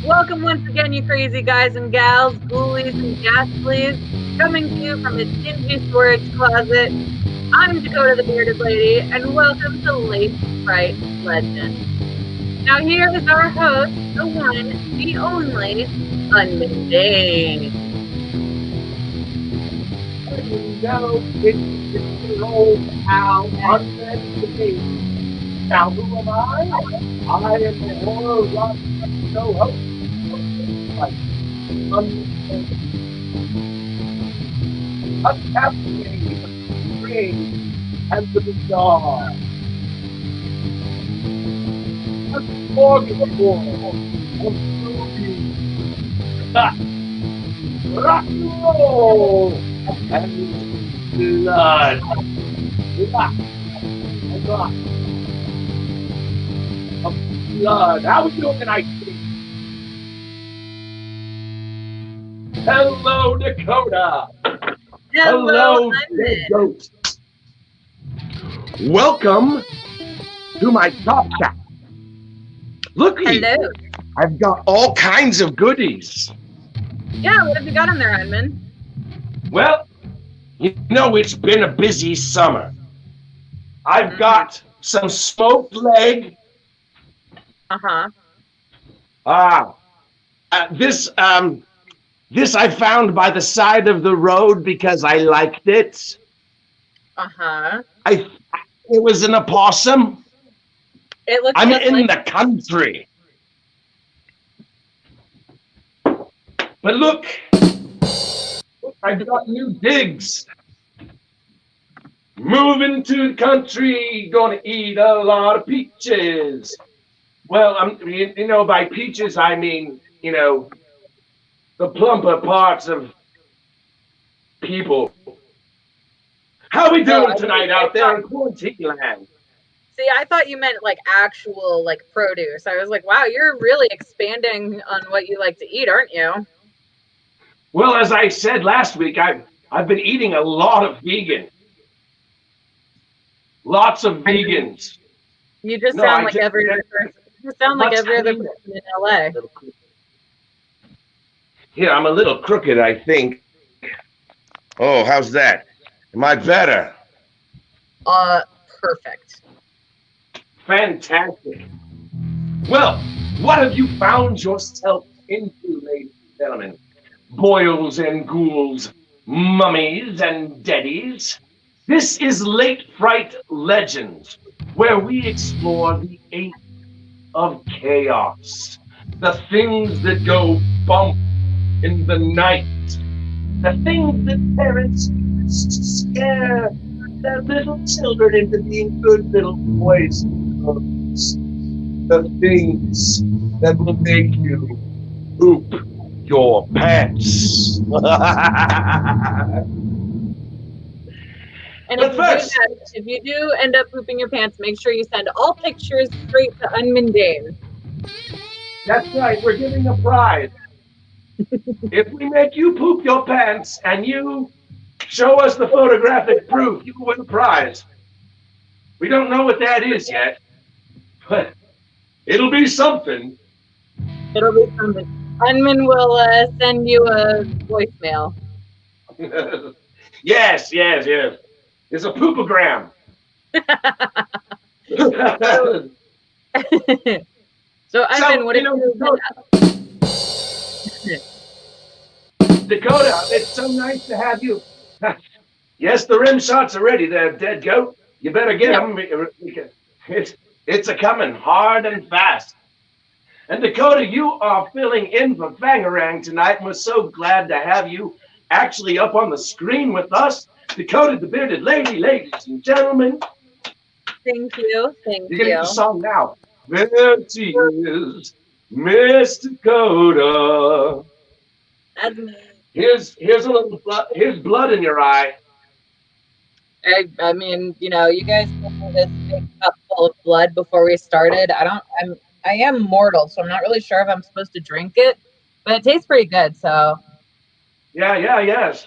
Welcome once again, you crazy guys and gals, ghoulies and ghastlies, coming to you from a dingy storage closet. I'm Dakota the Bearded Lady, and welcome to Late Fright Legends. Now here is our host, the one, the only, Unman Dane. No, it's your old pal, Unman Dane. Now, who am I? I am the horror rock show host. A captivating, the strange, and the bizarre. A smorgasbord of movies, rock and roll, and blood. Blood. And blood. Of blood. How are we doing tonight? Hello, Dakota. Hello, Dead Unman. Goat. Welcome to my top shop. Looky, Hello. I've got all kinds of goodies. Yeah, what have you got on there, Unman? Well, you know, it's been a busy summer. I've got some smoked leg. This I found by the side of the road because I liked it. It was an opossum. It looks I'm just in like the country. But look, I've got new digs. Moving to the country, gonna eat a lot of peaches. Well, by peaches I mean, the plumper parts of people. How we doing tonight out there in quarantine land? See, I thought you meant like actual like produce. I was like, wow, you're really expanding on what you like to eat, aren't you? Well, as I said last week, I've been eating a lot of vegan. Lots of vegans. You just sound like every other person. You sound like every other person in LA. Yeah, I'm a little crooked, I think. Oh, how's that? Am I better? Perfect. Fantastic. Well, what have you found yourself into, ladies and gentlemen? Boils and ghouls, mummies and deadies. This is Late Fright Legends, where we explore the ache of chaos, the things that go bump in the night, the things that parents use to scare their little children into being good little boys and girls, the things that will make you poop your pants. And But first, if you do end up pooping your pants, make sure you send all pictures straight to Unman Dane. That's right, we're giving a prize. If we make you poop your pants and you show us the photographic proof, you win a prize. We don't know what that is yet, but it'll be something. It'll be something. Unman will send you a voicemail. Yes. It's a poopogram. So Unman, what Dakota, it's so nice to have you. Yes, the rim shots are ready there, dead goat. You better get them. It's a coming hard and fast. And Dakota, you are filling in for Fangarang tonight, and we're so glad to have you actually up on the screen with us. Dakota the Bearded Lady, ladies and gentlemen. Thank you. You're gonna get the song now. There she is, Miss Dakota. That's me. Here's a little blood. Here's blood in your eye. I mean, you guys gave me this big cup full of blood before we started. I am mortal, so I'm not really sure if I'm supposed to drink it, but it tastes pretty good. So. Yes.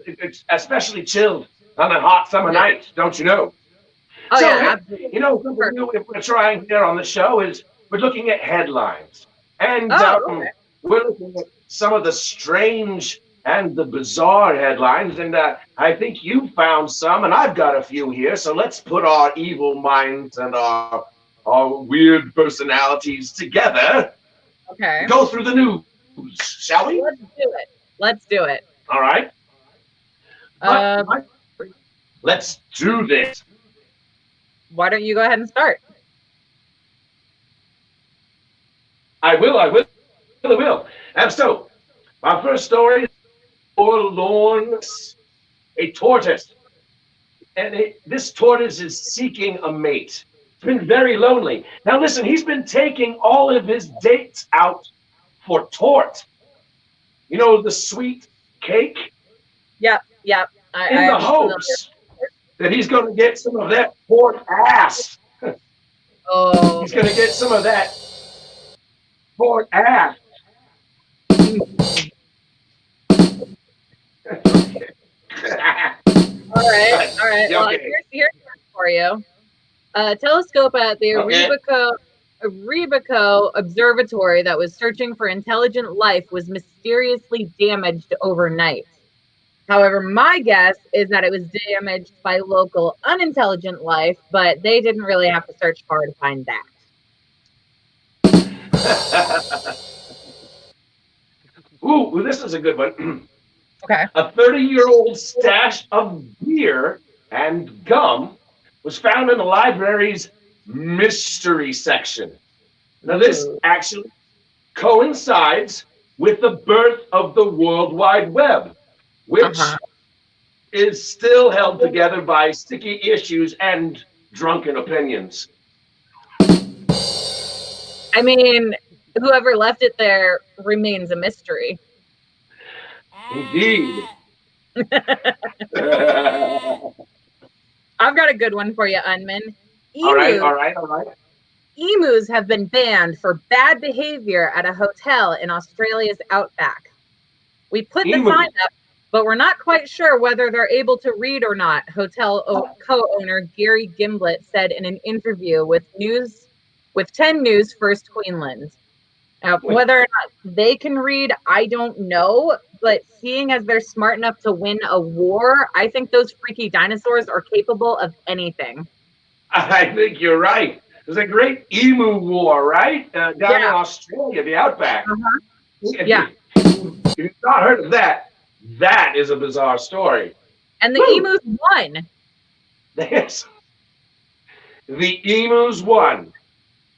It's especially chilled on a hot summer night, don't you know? Oh, so, yeah, absolutely. What we're trying here on the show is we're looking at headlines. And Okay. we're looking at some of the strange and the bizarre headlines. And I think you found some, and I've got a few here. So let's put our evil minds and our weird personalities together Okay. and go through the news, shall we? Let's do it. Let's do it. All right. But Uh, let's do this. why don't you go ahead and start? I will. And so, my first story is forlorn, a tortoise. And this tortoise is seeking a mate. It's been very lonely. Now, listen, he's been taking all of his dates out for tort. You know, the sweet cake? Yep. In the hopes that he's going to get some of that tort ass. Oh. He's going to get some of that tort ass. All right. Yeah, Well, okay. here's one for you. A telescope at the Aribaco Observatory that was searching for intelligent life was mysteriously damaged overnight. However, my guess is that it was damaged by local unintelligent life, but they didn't really have to search far to find that. Ooh, this is a good one. Okay. A 30-year-old stash of beer and gum was found in the library's mystery section. Now, this actually coincides with the birth of the World Wide Web, which is still held together by sticky issues and drunken opinions. I mean, whoever left it there remains a mystery. Indeed. I've got a good one for you, Unman. All right. Emus have been banned for bad behavior at a hotel in Australia's outback. We put the sign up, but we're not quite sure whether they're able to read or not, hotel co-owner Gary Gimblett said in an interview with 10 News First Queensland. Now, whether or not they can read, I don't know, but seeing as they're smart enough to win a war, I think those freaky dinosaurs are capable of anything. I think you're right. There's a great emu war, right? Down in Australia, the outback. Yeah. If you've not heard of that, that is a bizarre story. And the emus won. Yes. The emus won.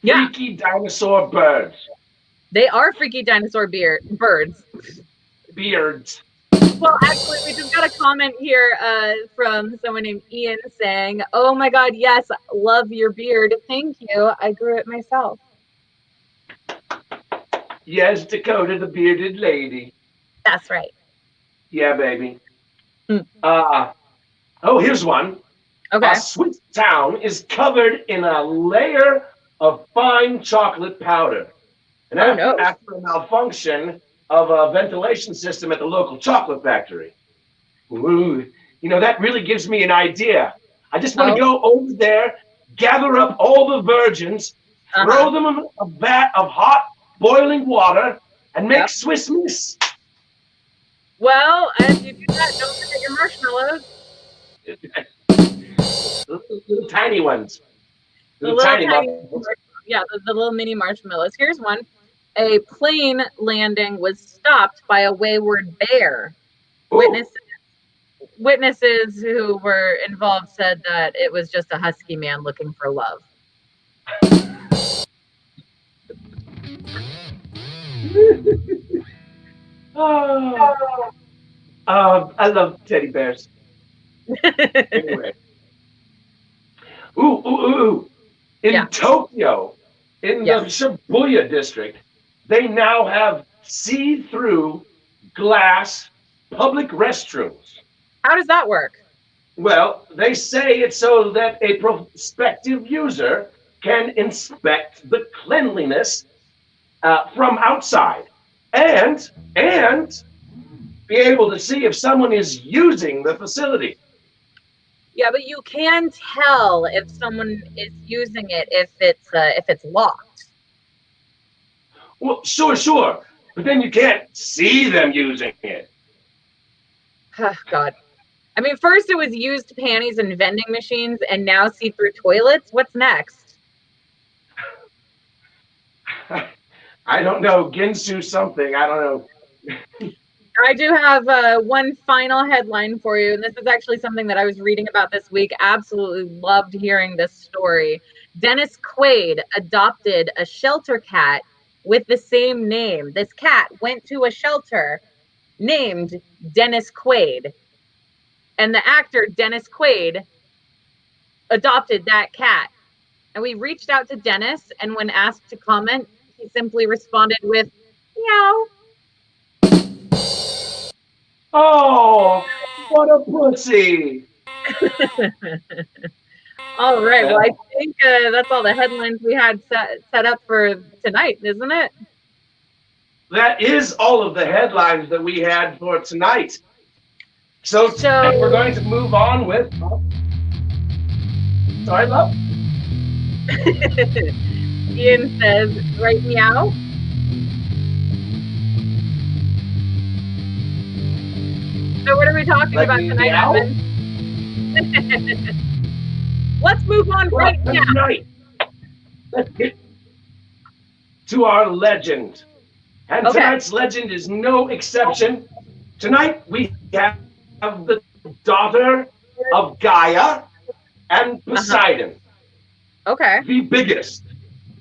Yeah. Freaky dinosaur birds. They are freaky dinosaur birds. Beards. Well, actually, we just got a comment here from someone named Ian saying, "Oh my God, yes, love your beard. Thank you. I grew it myself." Yes, Dakota, the bearded lady. That's right. Yeah, baby. Here's one. Okay. A Swiss town is covered in a layer of fine chocolate powder. And after a malfunction of a ventilation system at the local chocolate factory. Ooh, that really gives me an idea. I just want to go over there, gather up all the virgins, throw them in a vat of hot, boiling water, and make Swiss Miss. Well, as you do that, don't forget your marshmallows. Little tiny ones. The little mini marshmallows. Here's one. A plane landing was stopped by a wayward bear. Witnesses who were involved said that it was just a husky man looking for love. I love teddy bears. Anyway. In Tokyo, in the Shibuya district, they now have see-through glass public restrooms. How does that work? Well, they say it's so that a prospective user can inspect the cleanliness from outside and be able to see if someone is using the facility. Yeah, but you can tell if someone is using it if it's locked. Well, sure. But then you can't see them using it. Oh, God. I mean, first it was used panties and vending machines, and now see-through toilets. What's next? I don't know. Ginsu something. I don't know. I do have one final headline for you, and this is actually something that I was reading about this week. Absolutely loved hearing this story. Dennis Quaid adopted a shelter cat with the same name. This cat went to a shelter named Dennis Quaid, and the actor Dennis Quaid adopted that cat. And we reached out to Dennis, and when asked to comment, he simply responded with, meow. Oh, what a pussy! All right. Well, I think that's all the headlines we had set up for tonight, isn't it? That is all of the headlines that we had for tonight. So we're going to move on with. Sorry, love. Ian says, right, meow. So what are we talking about tonight, Unman? Let's move on right now. Tonight, let's get to our legend. And tonight's legend is no exception. Tonight we have the daughter of Gaia and Poseidon. Okay. The biggest,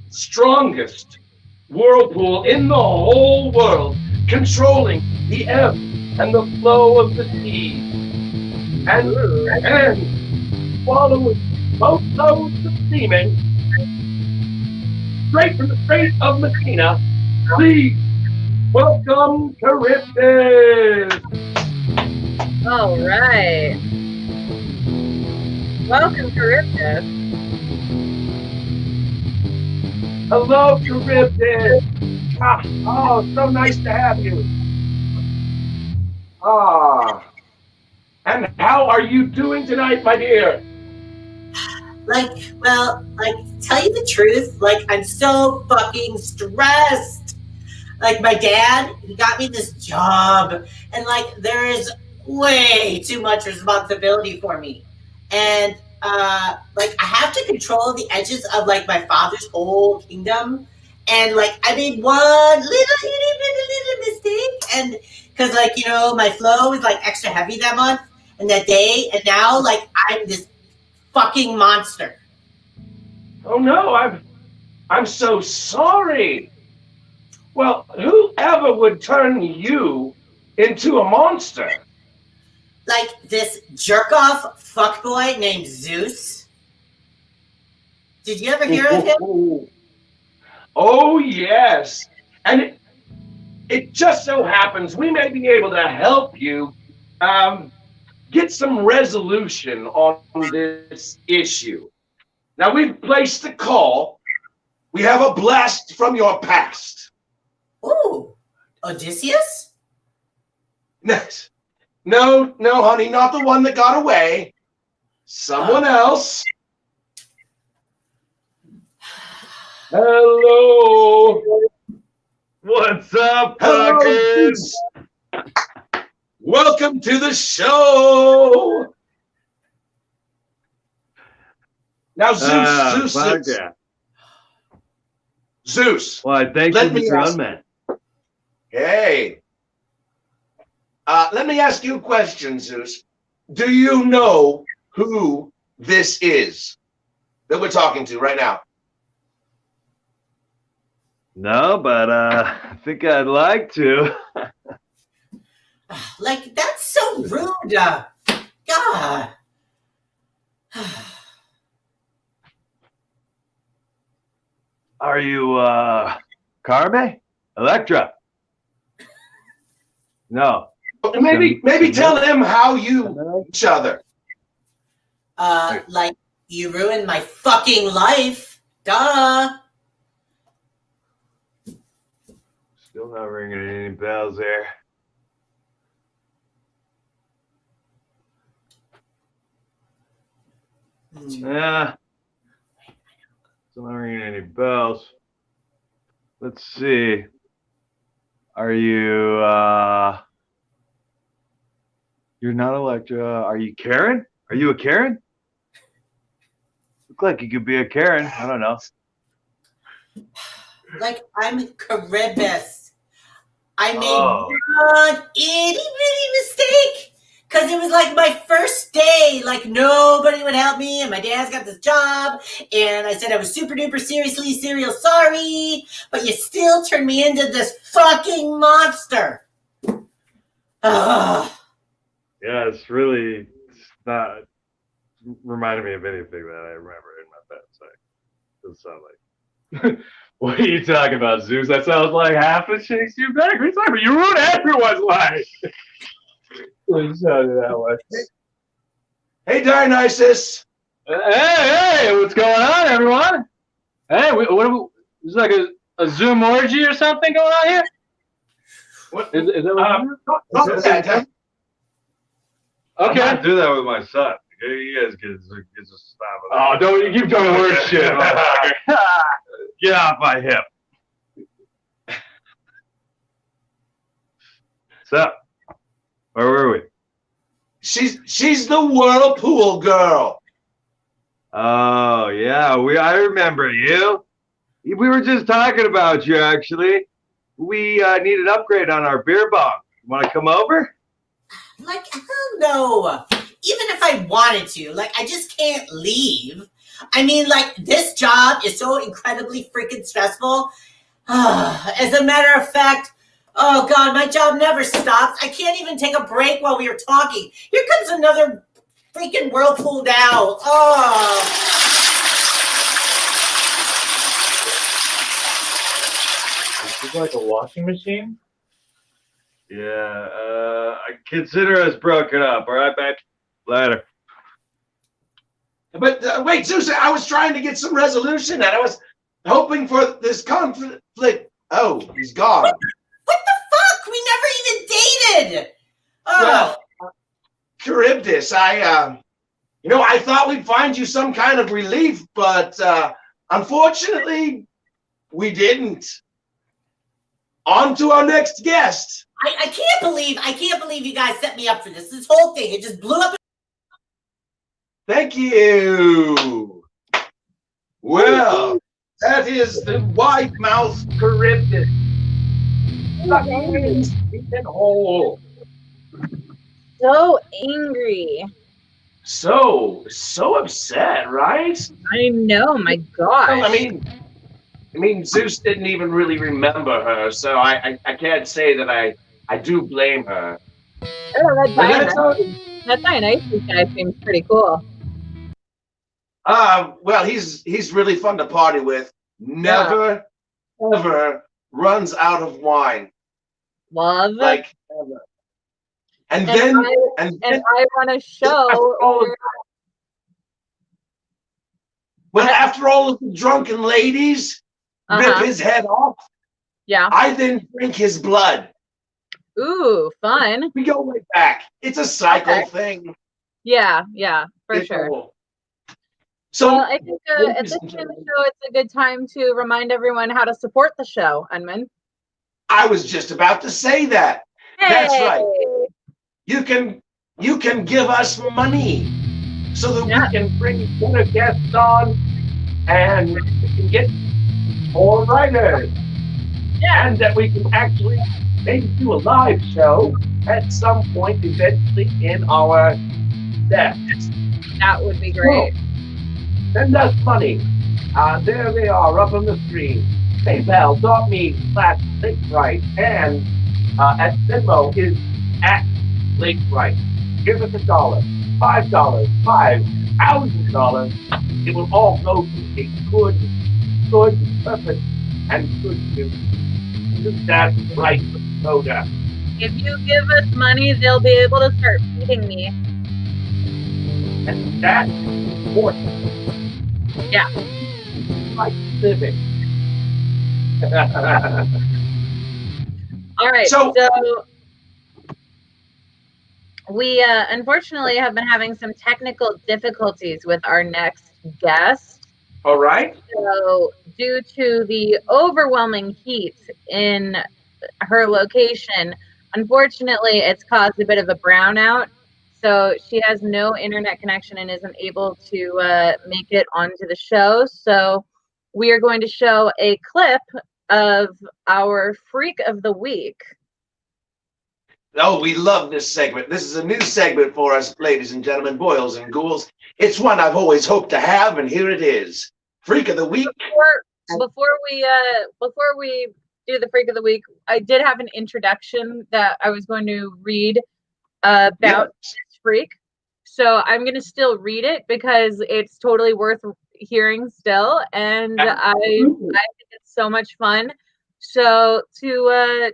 strongest whirlpool in the whole world, controlling the ebb and the flow of the sea. And following boatloads of seamen straight from the Strait of Messina, please welcome Charybdis. All right. Welcome, Charybdis. Hello, Charybdis. Oh, so nice to have you. And how are you doing tonight, my dear? Tell you the truth, I'm so fucking stressed. My dad, he got me this job, and there is way too much responsibility for me. And I have to control the edges of my father's whole kingdom. And I made one little mistake, and because my flow is extra heavy that month and that day, and now I'm this fucking monster. Oh no, I'm so sorry. Well, whoever would turn you into a monster? This jerk-off fuckboy named Zeus. Did you ever hear of him? Oh, yes. And it just so happens we may be able to help you get some resolution on this issue. Now, we've placed a call. We have a blast from your past. Ooh, Odysseus? No, honey, not the one that got away. Someone else. Hello. What's up, fuckers? Welcome to the show. Now, Zeus. Well, thank you, Mr. Unman. Hey. Let me ask you a question, Zeus. Do you know who this is that we're talking to right now? No, but I think I'd like to. That's so rude. God. Are you Carme? Electra? No. Maybe tell him how you know each other. You ruined my fucking life. Duh. Still not ringing any bells there. Yeah. Still not ringing any bells. Let's see. Are you, you're not Electra. Are you Karen? Are you a Karen? Look like you could be a Karen. I don't know. Like, I'm Charybdis. I made Oh. one itty bitty mistake. Because it was like my first day. Like, nobody would help me. And my dad's got this job. And I said I was super duper seriously serial sorry. But you still turned me into this fucking monster. Ugh. Yeah, it's not reminding me of anything that I remember in my bed. So it doesn't sound like. What are you talking about, Zeus? That sounds like half a Shakespeare Bakery song, but you ruined everyone's life. It sounded that way. Hey, Dionysus. Hey, what's going on, everyone? Hey, is like a Zoom orgy or something going on here? What? Is that what Okay. I do that with my son. You guys get just stop it. Oh, don't you keep doing worse shit. Get off my hip. So, where were we? She's the whirlpool girl. Oh yeah, I remember you. We were just talking about you actually. We need an upgrade on our beer bong. You want to come over? Like, hell no. Even if I wanted to, like, I just can't leave. I mean, like, this job is so incredibly freaking stressful. As a matter of fact, oh God, my job never stops. I can't even take a break while we are talking. Here comes another freaking whirlpool now. Oh. Is like a washing machine? Yeah, I consider us broken up. All right, babe? Later. But wait, Zeus, I was trying to get some resolution, and I was hoping for this conflict. Oh, he's gone. What the fuck? We never even dated. Well, Charybdis, I thought we'd find you some kind of relief, but unfortunately, we didn't. On to our next guest. I can't believe you guys set me up for this. This whole thing, it just blew up. Thank you. Well, that is the wide-mouthed Charybdis. Hole. So angry. So upset, right? I know, my gosh. Well, I mean, Zeus didn't even really remember her, so I can't say that I do blame her. Oh, that Dionysus guy seems pretty cool. Well, he's really fun to party with. Never, ever runs out of wine. Love. Like ever. And I want to show. After all of the drunken ladies rip his head off, I then drink his blood. Ooh, fun. We go right back. It's a cycle thing. Yeah, for sure. Cool. So, well, I think at this point in the show, it's a good time to remind everyone how to support the show, Unman. I was just about to say that. Hey. That's right. You can give us money so that we can bring better guests on and we can get more writers. Yeah. And that we can actually maybe do a live show at some point eventually in our deaths. That would be great. So, send us money. There they are up on the screen. PayPal.me/Late Fright, and at Venmo is at Late Fright. Give us $1, $5, $5,000. It will all go to a good purpose and good use. That's right, soda. If you give us money, they'll be able to start feeding me. And that's important. Yeah. Like living. All right. So we unfortunately have been having some technical difficulties with our next guest. All right. So, due to the overwhelming heat in her location, unfortunately, it's caused a bit of a brownout. So, she has no internet connection and isn't able to make it onto the show. So, we are going to show a clip of our Freak of the Week. Oh, we love this segment. This is a new segment for us, ladies and gentlemen, boils and ghouls. It's one I've always hoped to have, and here it is. Freak of the Week. Before we do the Freak of the Week, I did have an introduction that I was going to read about this freak. So I'm going to still read it because it's totally worth hearing still, and I think it's so much fun. So to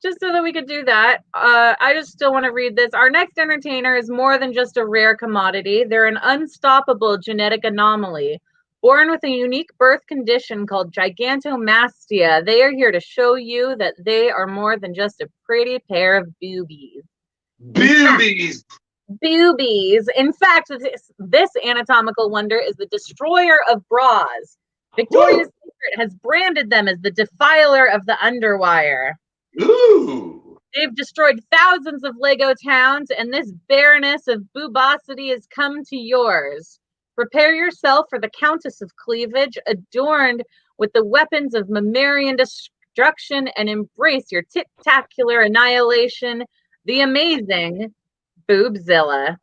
just so that we could do that, I just still want to read this. Our next entertainer is more than just a rare commodity. They're an unstoppable genetic anomaly. Born with a unique birth condition called gigantomastia, they are here to show you that they are more than just a pretty pair of boobies. Boobies. Boobies. In fact, this anatomical wonder is the destroyer of bras. Victoria's Secret has branded them as the defiler of the underwire. Ooh. They've destroyed thousands of Lego towns, and this bareness of boobosity has come to yours. Prepare yourself for the Countess of Cleavage, adorned with the weapons of mammarian destruction, and embrace your tic-tacular annihilation, the amazing BOOBZILLA.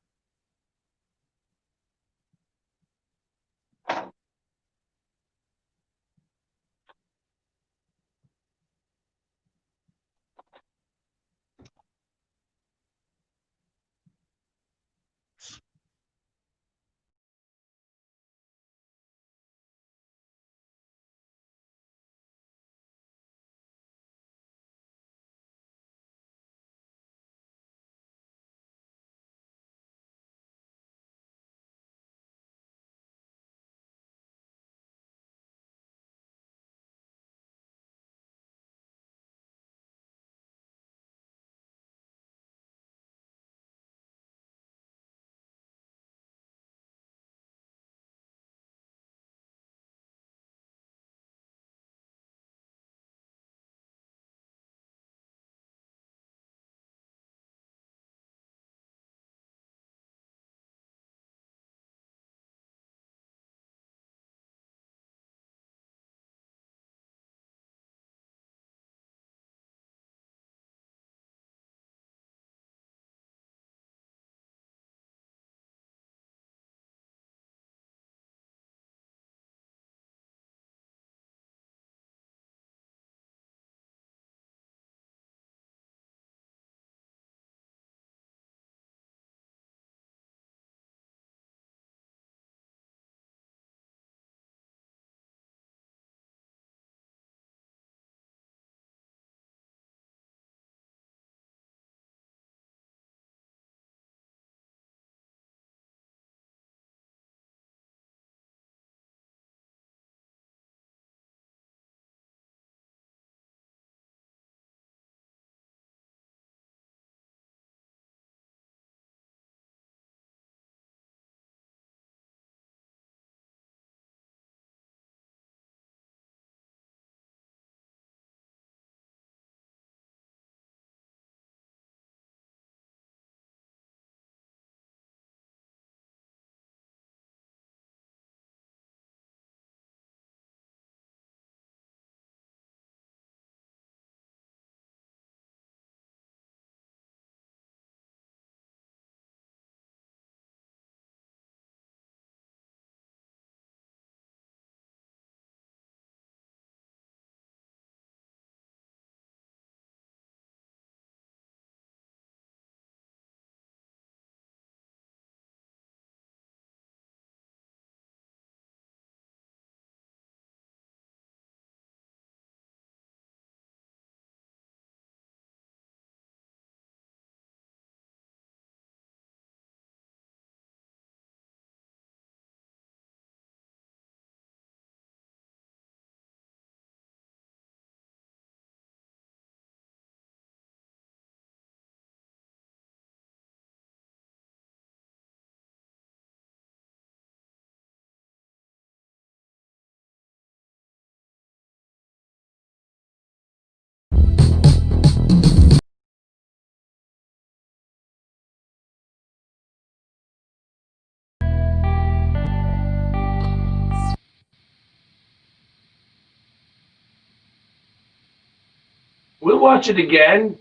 We'll watch it again.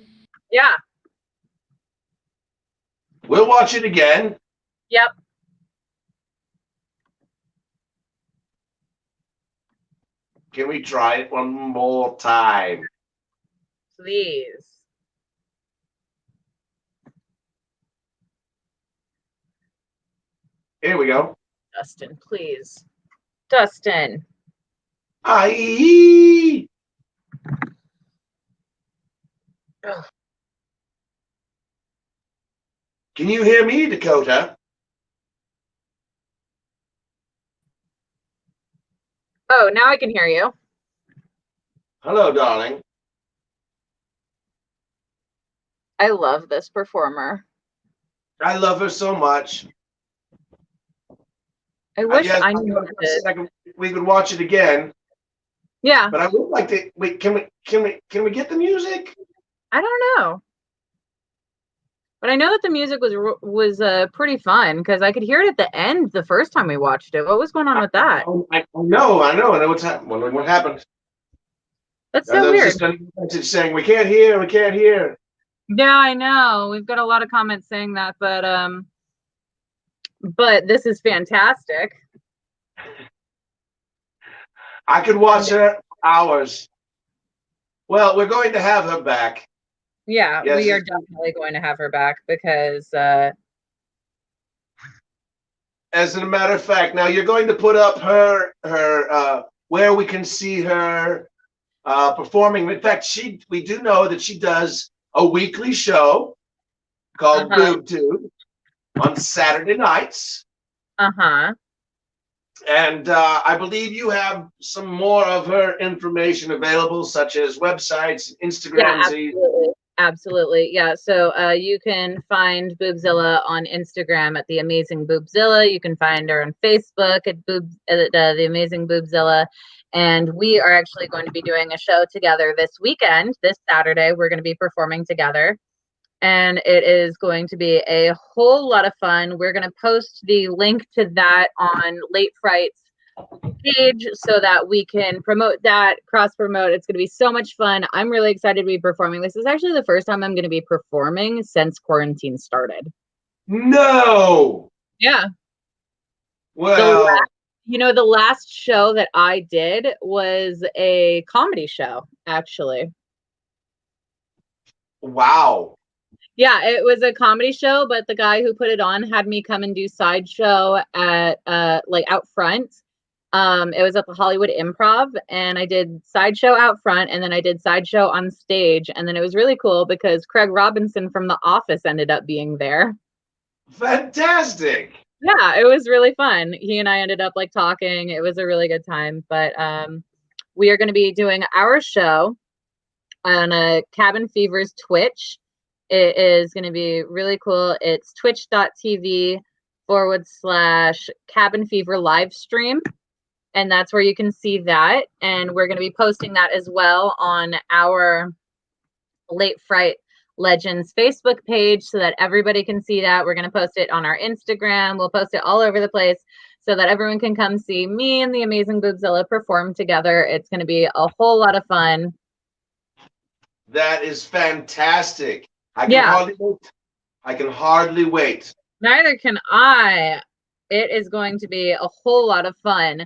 Yeah. We'll watch it again. Yep. Can we try it one more time? Please. Here we go. Dustin, please. Dustin. Aye. Ugh. Can you hear me, Dakota? Oh, now I can hear you. Hello, darling. I love this performer. I love her so much. I wish Yes, I knew we could watch it again. Yeah. But I would like to. Wait, can we get the music? I don't know. But I know that the music was pretty fun because I could hear it at the end the first time we watched it. What was going on with that? I know what's happened. Wondering what happened. That's so weird. Just a message saying we can't hear. Yeah, I know. We've got a lot of comments saying that, but this is fantastic. I could watch her for hours. Well, we're going to have her back. Yeah, yes, we are definitely going to have her back because as a matter of fact, now you're going to put up her where we can see her performing. In fact, we do know that she does a weekly show called BOOBZILLA on Saturday nights. And I believe you have some more of her information available, such as websites, Instagram. Yeah, absolutely. Yeah. So you can find BOOBZILLA on Instagram at The Amazing BOOBZILLA. You can find her on Facebook at The Amazing BOOBZILLA. And we are actually going to be doing a show together this weekend. This Saturday, we're going to be performing together. And it is going to be a whole lot of fun. We're going to post the link to that on Late Fright's page so that we can promote that, cross-promote. It's going to be so much fun. I'm really excited to be performing. This is actually the first time I'm going to be performing since quarantine started. No! Yeah. Well... the last show that I did was a comedy show, actually. Wow. Yeah, it was a comedy show, but the guy who put it on had me come and do sideshow at out front. It was at the Hollywood Improv, and I did sideshow out front, and then I did sideshow on stage, and then it was really cool because Craig Robinson from The Office ended up being there. Fantastic. Yeah, it was really fun. He and I ended up talking. It was a really good time, but we are going to be doing our show on Cabin Fever's Twitch. It is going to be really cool. It's twitch.tv/Cabin Fever live stream. And that's where you can see that. And we're going to be posting that as well on our Late Fright Legends Facebook page so that everybody can see that. We're going to post it on our Instagram. We'll post it all over the place so that everyone can come see me and the Amazing BOOBZILLA perform together. It's going to be a whole lot of fun. That is fantastic. I can hardly wait. Neither can I. It is going to be a whole lot of fun.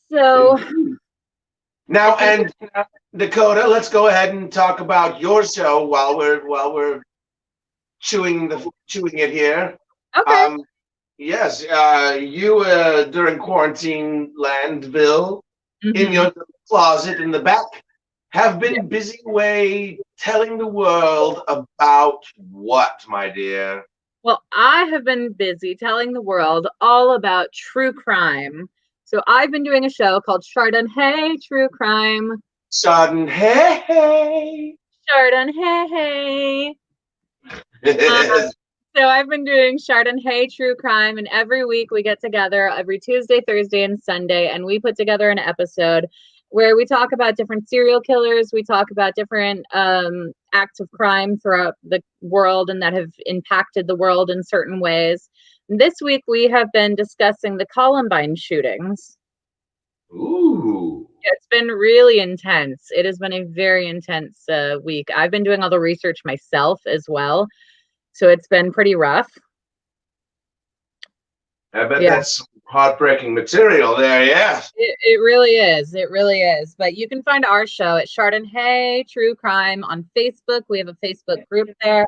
So now, and Dakota, let's go ahead and talk about your show while we're chewing it here. Okay. Yes, you during quarantine landville in your closet in the back have been busy away telling the world about what, my dear? Well, I have been busy telling the world all about true crime. So I've been doing a show called Chardonnay True Crime. Chardonnay. Chardonnay. So I've been doing Chardonnay True Crime, and every week we get together every Tuesday, Thursday, and Sunday, and we put together an episode where we talk about different serial killers. We talk about different acts of crime throughout the world and that have impacted the world in certain ways. This week we have been discussing the Columbine shootings. Ooh. It's been really intense. It has been a very intense week. I've been doing all the research myself as well, so it's been pretty rough. I bet that's heartbreaking material there, yeah. It really is. It really is. But you can find our show at Chardonnay True Crime on Facebook. We have a Facebook group there.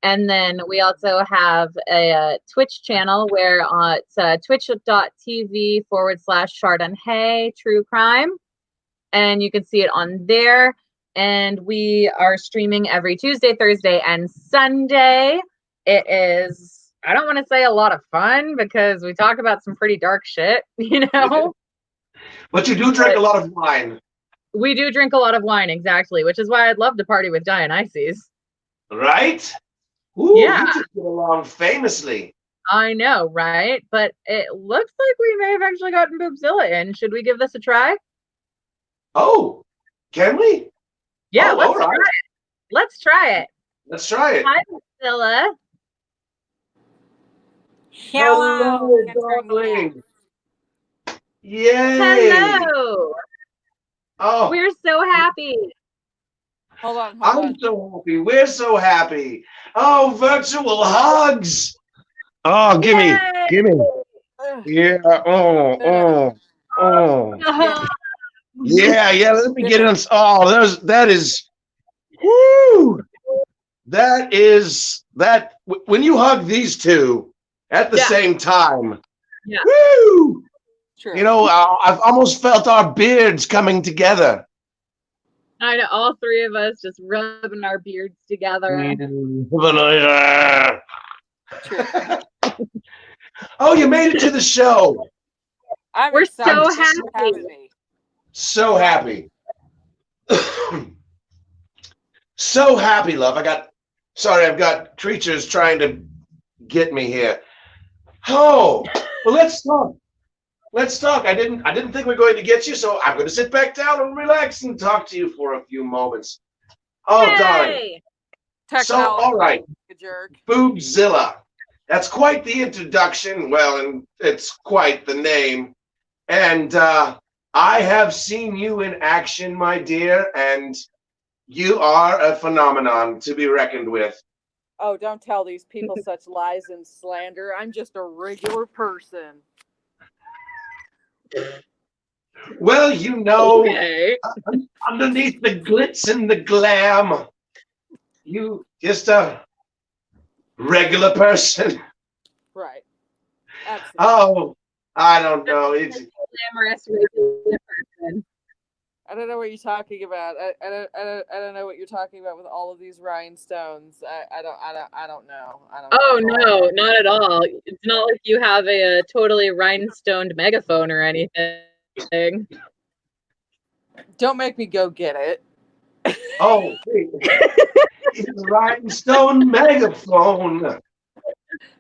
And then we also have a Twitch channel where it's twitch.tv/Chardonnay True Crime. And you can see it on there. And we are streaming every Tuesday, Thursday, and Sunday. It is, I don't want to say a lot of fun because we talk about some pretty dark shit, you know? But you do drink a lot of wine. We do drink a lot of wine, exactly, which is why I'd love to party with Dionysus. Right? Ooh, Yeah. you two get along famously. I know, right? But it looks like we may have actually gotten BOOBZILLA in. Should we give this a try? Oh, can we? Yeah, Oh, let's all right. try it. Let's try it. Let's try it. Hi, BOOBZILLA. Hello, darling. Yay. Hello. Oh, We're so happy. Hold on. I'm so happy. We're so happy. Oh, virtual hugs. Oh, give me. Yeah. Oh. Yeah. Let me get in. Oh, that is. Woo. That. When you hug these two at the same time. Yeah. Woo. True. You know, I've almost felt our beards coming together. I know, all three of us just rubbing our beards together. Oh, you made it to the show. We're so happy. So happy. So happy, love. I've got creatures trying to get me here. Oh, well, let's talk. Let's talk. I didn't think we were going to get you, so I'm going to sit back down and relax and talk to you for a few moments. Oh, darling. So, all right. Jerk. BOOBZILLA. That's quite the introduction. Well, and it's quite the name. And I have seen you in action, my dear, and you are a phenomenon to be reckoned with. Oh, don't tell these people such lies and slander. I'm just a regular person. Well, you know, Okay. underneath the glitz and the glam, you just a regular person. Right. Absolutely. Oh, I don't know. It's Glamorous regular person. I don't know what you're talking about. I don't know what you're talking about with all of these rhinestones. I don't know. Oh no, not at all. It's not like you have a totally rhinestoned megaphone or anything. Don't make me go get it. oh, it's a rhinestone megaphone.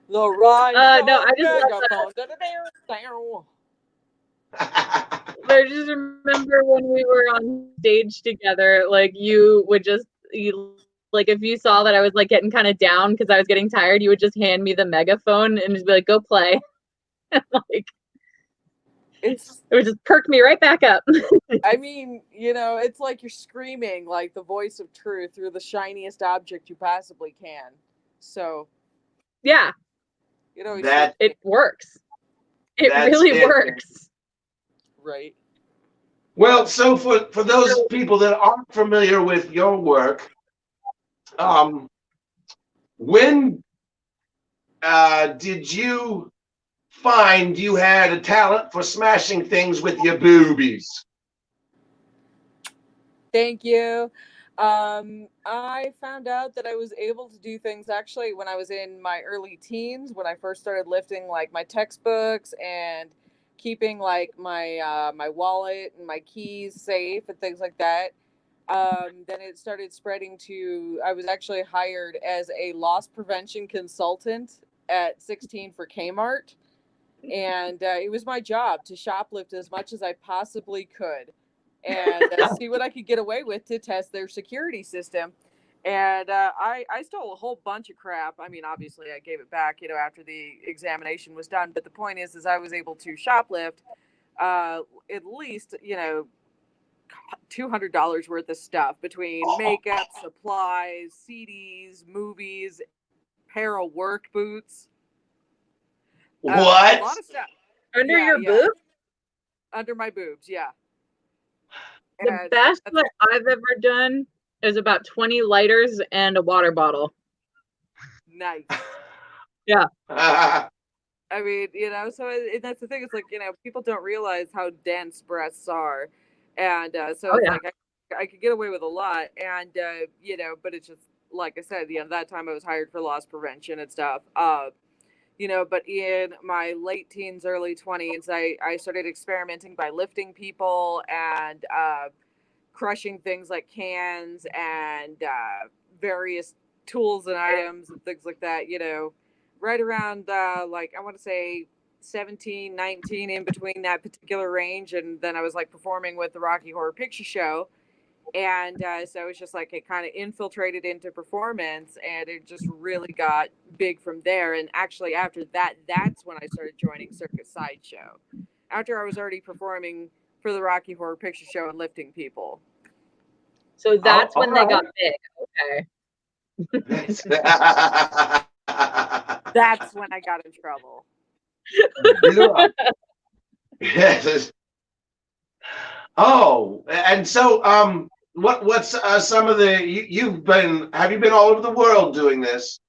The rhinestone No, I just love megaphone. I just remember when we were on stage together, like you would just like if you saw that I was like getting kind of down because I was getting tired, you would just hand me the megaphone and just be like, "Go play." Like it would just perk me right back up. I mean, you know, it's like you're screaming like the voice of truth through the shiniest object you possibly can. So Yeah, you know, it works. It really works. Right. Well, so for those people that aren't familiar with your work, when did you find you had a talent for smashing things with your boobies? Thank you. I found out that I was able to do things actually when I was in my early teens, when I first started lifting like my textbooks and keeping like my my wallet and my keys safe and things like that. Then it started spreading to, I was actually hired as a loss prevention consultant at 16 for Kmart. And it was my job to shoplift as much as I possibly could and see what I could get away with to test their security system. And I stole a whole bunch of crap. I mean, obviously I gave it back, you know, after the examination was done. But the point is I was able to shoplift at least, you know, $200 worth of stuff between makeup, supplies, CDs, movies, pair of work boots. A What? lot of stuff. Under Yeah, your yeah. boob? Under my boobs, yeah. The And best that I've ever done is about 20 lighters and a water bottle. nice. Ah, I mean, so that's the thing. It's like, people don't realize how dense breasts are. And so Oh, it's yeah. like I could get away with a lot. And, but it's just, like I said, that time I was hired for loss prevention and stuff. But in my late teens, early 20s, I started experimenting by lifting people and crushing things like cans and various tools and items and things like that, right around I want to say 17, 19, in between that particular range. And then I was like performing with the Rocky Horror Picture Show. And so it's just like it kind of infiltrated into performance, and it just really got big from there. And actually after that, that's when I started joining Circus Sideshow, after I was already performing for the Rocky Horror Picture Show and lifting people. So that's when they alright. got big. Okay. That's when I got in trouble. Yeah. Yes. Oh, and so what's some of the have you been all over the world doing this?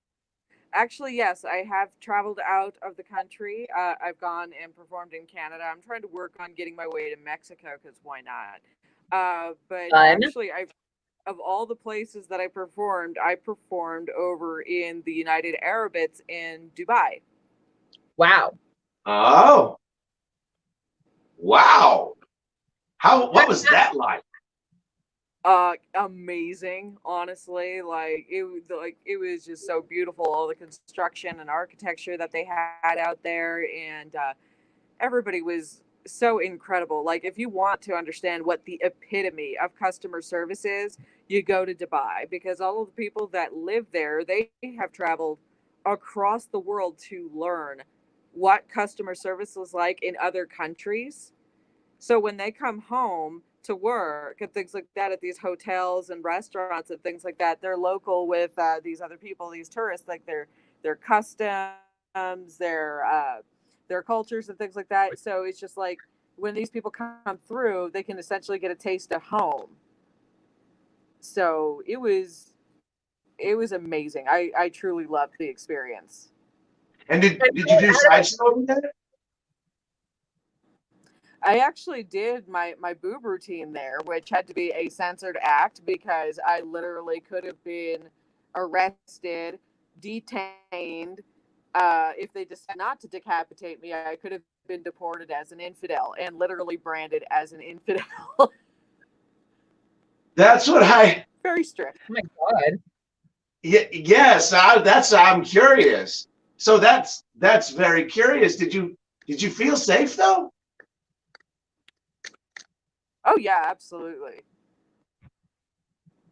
Actually, yes, I have traveled out of the country. I've gone and performed in Canada. I'm trying to work on getting my way to Mexico, because why not? But Fun. actually, of all the places that I performed over in the United Arab Emirates in Dubai. Wow. Oh, wow. What was that like? Amazing, honestly. It was just so beautiful, all the construction and architecture that they had out there, and everybody was so incredible. Like, if you want to understand what the epitome of customer service is, you go to Dubai, because all of the people that live there, they have traveled across the world to learn what customer service was like in other countries. So when they come home to work and things like that at these hotels and restaurants and things like that, they're local with these other people, these tourists, like their customs, their cultures and things like that. So it's just like when these people come through, they can essentially get a taste of home. So it was amazing. I truly loved the experience. And did you do sideshow with that? I actually did my boob routine there, which had to be a censored act, because I literally could have been arrested, detained. If they decide not to decapitate me, I could have been deported as an infidel and literally branded as an infidel. That's what Very strict. Oh my God. yes, I'm curious. So that's very curious. Did you feel safe though? Oh yeah, absolutely.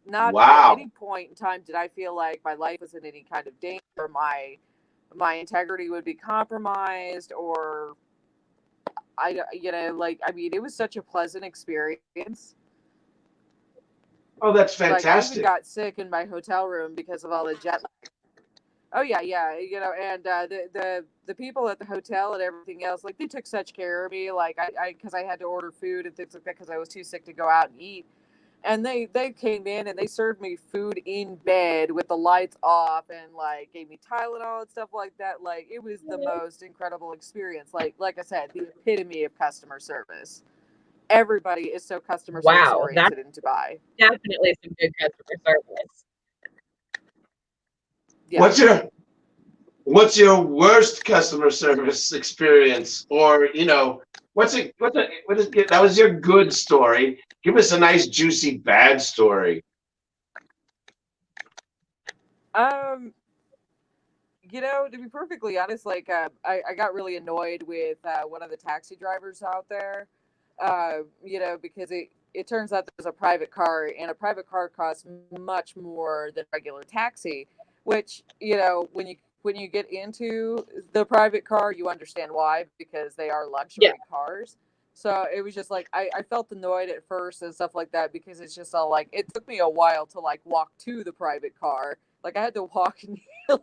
Not Wow. at any point in time did I feel like my life was in any kind of danger, or my integrity would be compromised, or it was such a pleasant experience. Oh, that's Like, I even fantastic. got sick in my hotel room because of all the jet lag. Oh yeah, and the people at the hotel and everything else, like, they took such care of me. Like, because I had to order food and things like that because I was too sick to go out and eat. And they came in and they served me food in bed with the lights off, and like gave me Tylenol and stuff like that. Like, it was the most incredible experience. Like I said, the epitome of customer service. Everybody is so customer service Wow. That's oriented in Dubai. definitely some good customer service. Yeah. What's your worst customer service experience? Or, that was your good story. Give us a nice juicy bad story. To be perfectly honest, like, I got really annoyed with one of the taxi drivers out there, because it turns out there's a private car, and a private car costs much more than regular taxi, which, when you get into the private car, you understand why, because they are luxury cars. So it was just like I felt annoyed at first and stuff like that because it's just all like it took me a while to like walk to the private car. Like I had to walk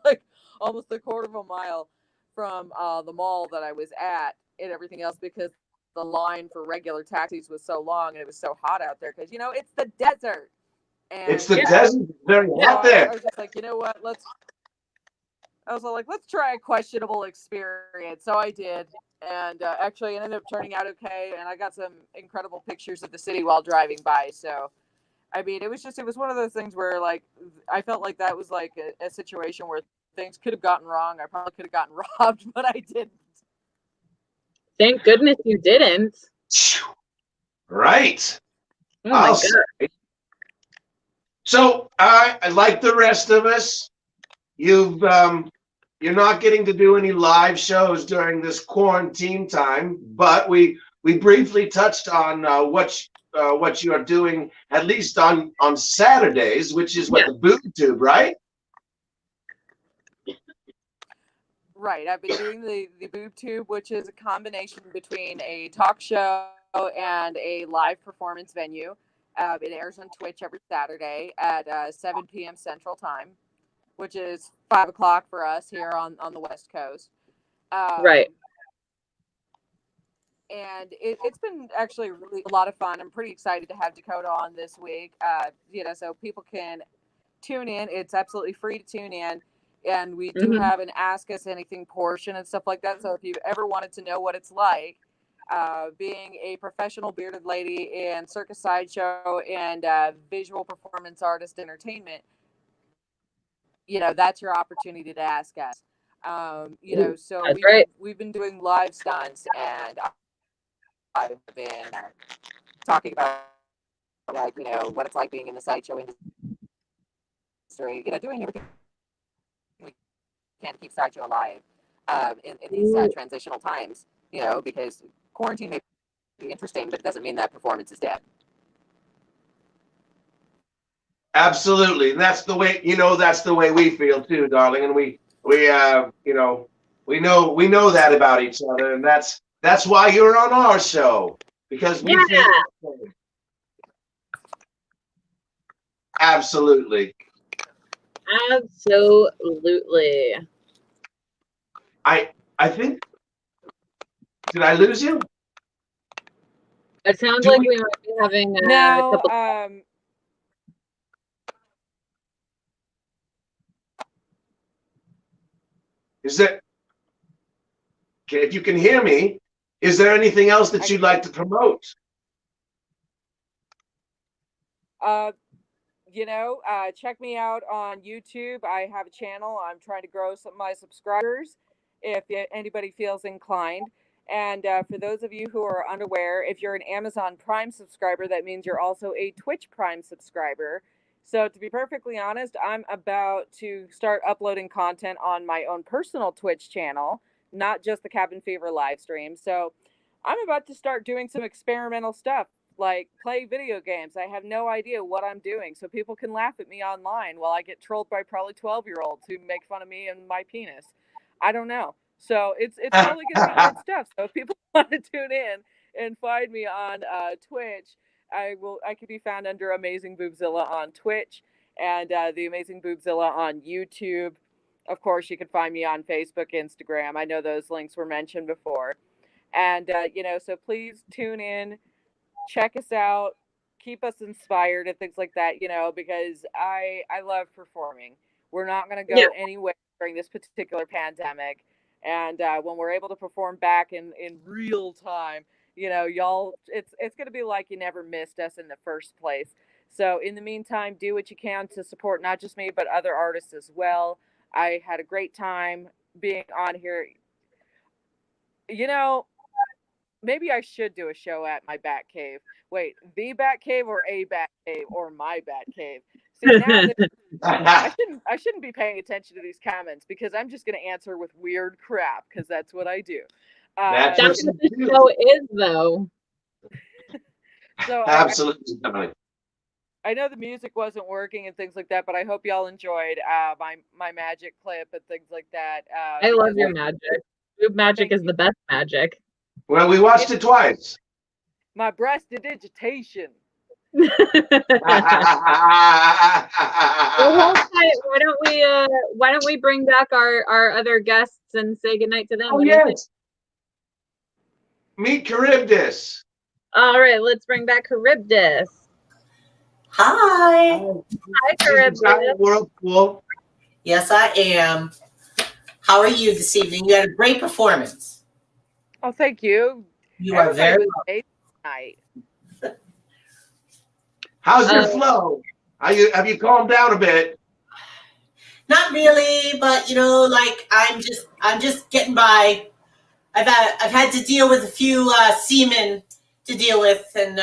like almost a quarter of a mile from the mall that I was at and everything else because the line for regular taxis was so long and it was so hot out there because it's the desert. It's And the desert. It's very hot I there. was just like, you know what? I was like, let's try a questionable experience. So I did. And actually, it ended up turning out okay. And I got some incredible pictures of the city while driving by. So, I mean, it was one of those things where, like, I felt like that was like a situation where things could have gotten wrong. I probably could have gotten robbed, but I didn't. Thank goodness you didn't. Right. Oh my God. So, like the rest of us, you're not getting to do any live shows during this quarantine time, but we briefly touched on what you are doing at least on Saturdays, which is what the Boob Tube, right? Right. I've been doing the Boob Tube, which is a combination between a talk show and a live performance venue. It airs on Twitch every Saturday at 7 p.m. Central Time, which is 5 o'clock for us here on the West Coast. Right. And it's been actually really a lot of fun. I'm pretty excited to have Dakota on this week. So people can tune in. It's absolutely free to tune in. And we do have an Ask Us Anything portion and stuff like that. So if you've ever wanted to know what it's like being a professional bearded lady in circus sideshow and visual performance artist entertainment, that's your opportunity to ask us. So we've been doing live stunts, and I've been talking about what it's like being in the sideshow industry, doing everything we can to keep sideshow alive in these transitional times, because quarantine may be interesting, but it doesn't mean that performance is dead. Absolutely. And that's the way we feel too, darling. And we know that about each other, and that's why you're on our show, because we feel the same. Absolutely. Absolutely. I think, did I lose you? It sounds like we might be having a couple. Is there, if you can hear me, is there anything else that you'd like to promote? Check me out on YouTube. I have a channel. I'm trying to grow some of my subscribers if anybody feels inclined. And for those of you who are unaware, if you're an Amazon Prime subscriber, that means you're also a Twitch Prime subscriber. So to be perfectly honest, I'm about to start uploading content on my own personal Twitch channel, not just the Cabin Fever live stream. So I'm about to start doing some experimental stuff, like play video games. I have no idea what I'm doing, so people can laugh at me online while I get trolled by probably 12-year-olds who make fun of me and my penis. I don't know. So it's probably going to be good stuff. So if people want to tune in and find me on Twitch, I can be found under Amazing BOOBZILLA on Twitch and the Amazing BOOBZILLA on YouTube. Of course, you can find me on Facebook, Instagram. I know those links were mentioned before. And, so please tune in, check us out, keep us inspired and things like that, because I love performing. We're not going to go anywhere during this particular pandemic. And when we're able to perform back in real time, y'all, it's going to be like you never missed us in the first place. So in the meantime, do what you can to support not just me, but other artists as well. I had a great time being on here. Maybe I should do a show at my Bat Cave. Wait, the Bat Cave or a Bat Cave or my Bat Cave? See, now I shouldn't be paying attention to these comments because I'm just going to answer with weird crap because that's what I do. That's what the show is, though. So absolutely. I know the music wasn't working and things like that, but I hope y'all enjoyed my magic clip and things like that. I love your magic. Boob magic is the best magic. Well, we watched it twice. my prestidigitation. Well, hold tight. Why don't we bring back our other guests and say goodnight to them? Oh, What do you think? yes. Meet Charybdis. All right, let's bring back Charybdis. Hi. Hi, Charybdis. Giant whirlpool. Yes, I am. How are you this evening? You had a great performance. Oh, thank you. You are Everybody very was amazing tonight. How's your flow? Have you calmed down a bit? Not really, but you know, like I'm just getting by. I've had to deal with a few seamen to deal with, and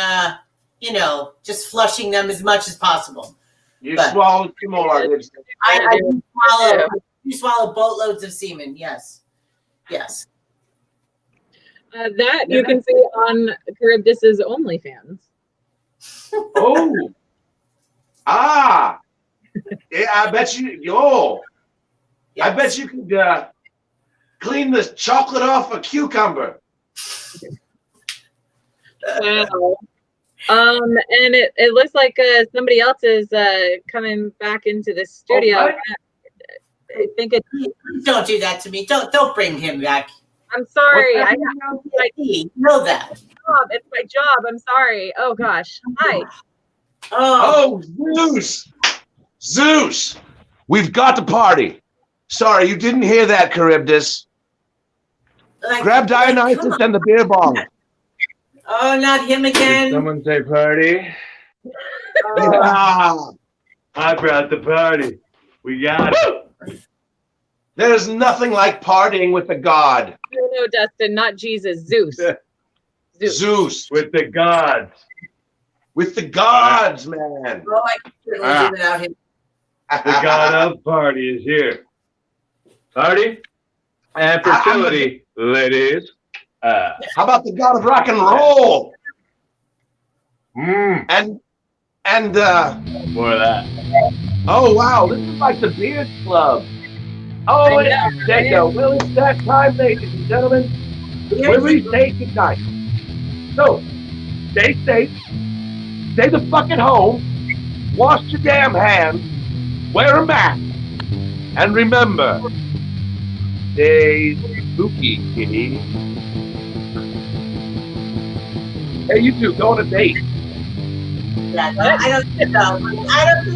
you know, just flushing them as much as possible. You But- swallowed some more. did you? I do swallow boatloads of semen. Yes, yes. That you can see on Charybdis's OnlyFans. Oh. Ah. Yeah, I bet you. I bet you could clean the chocolate off a cucumber. Wow. And it looks like somebody else is coming back into the studio. what? I think it's. Don't do that to me. Don't bring him back. I'm sorry. What's I happening? You know that. job. It's my job. I'm sorry. Oh gosh. Hi. Oh, Oh, Zeus! Zeus! We've got to party. Sorry, you didn't hear that, Charybdis. like- Grab like, Dionysus come on. and the beer bong. Oh, not him Did again. someone say party? Ah, I brought the party. We got it. there's nothing like partying with the god. No, Dustin, not Jesus. Zeus. Zeus. Zeus. With the gods. With the gods, man. Oh, I couldn't live without him. The god of party is here. Party and fertility, ladies. How about the god of rock and roll? Mmm. And More of that. oh wow, this is like the Beard Club. Oh, it's Deco. Well, it's that time, ladies and gentlemen, where we say goodnight. So, stay safe, stay the fuck at home, wash your damn hands, wear a mask, and remember, stay spooky, kitty. Hey, you two, go on a date. I don't think so. I don't think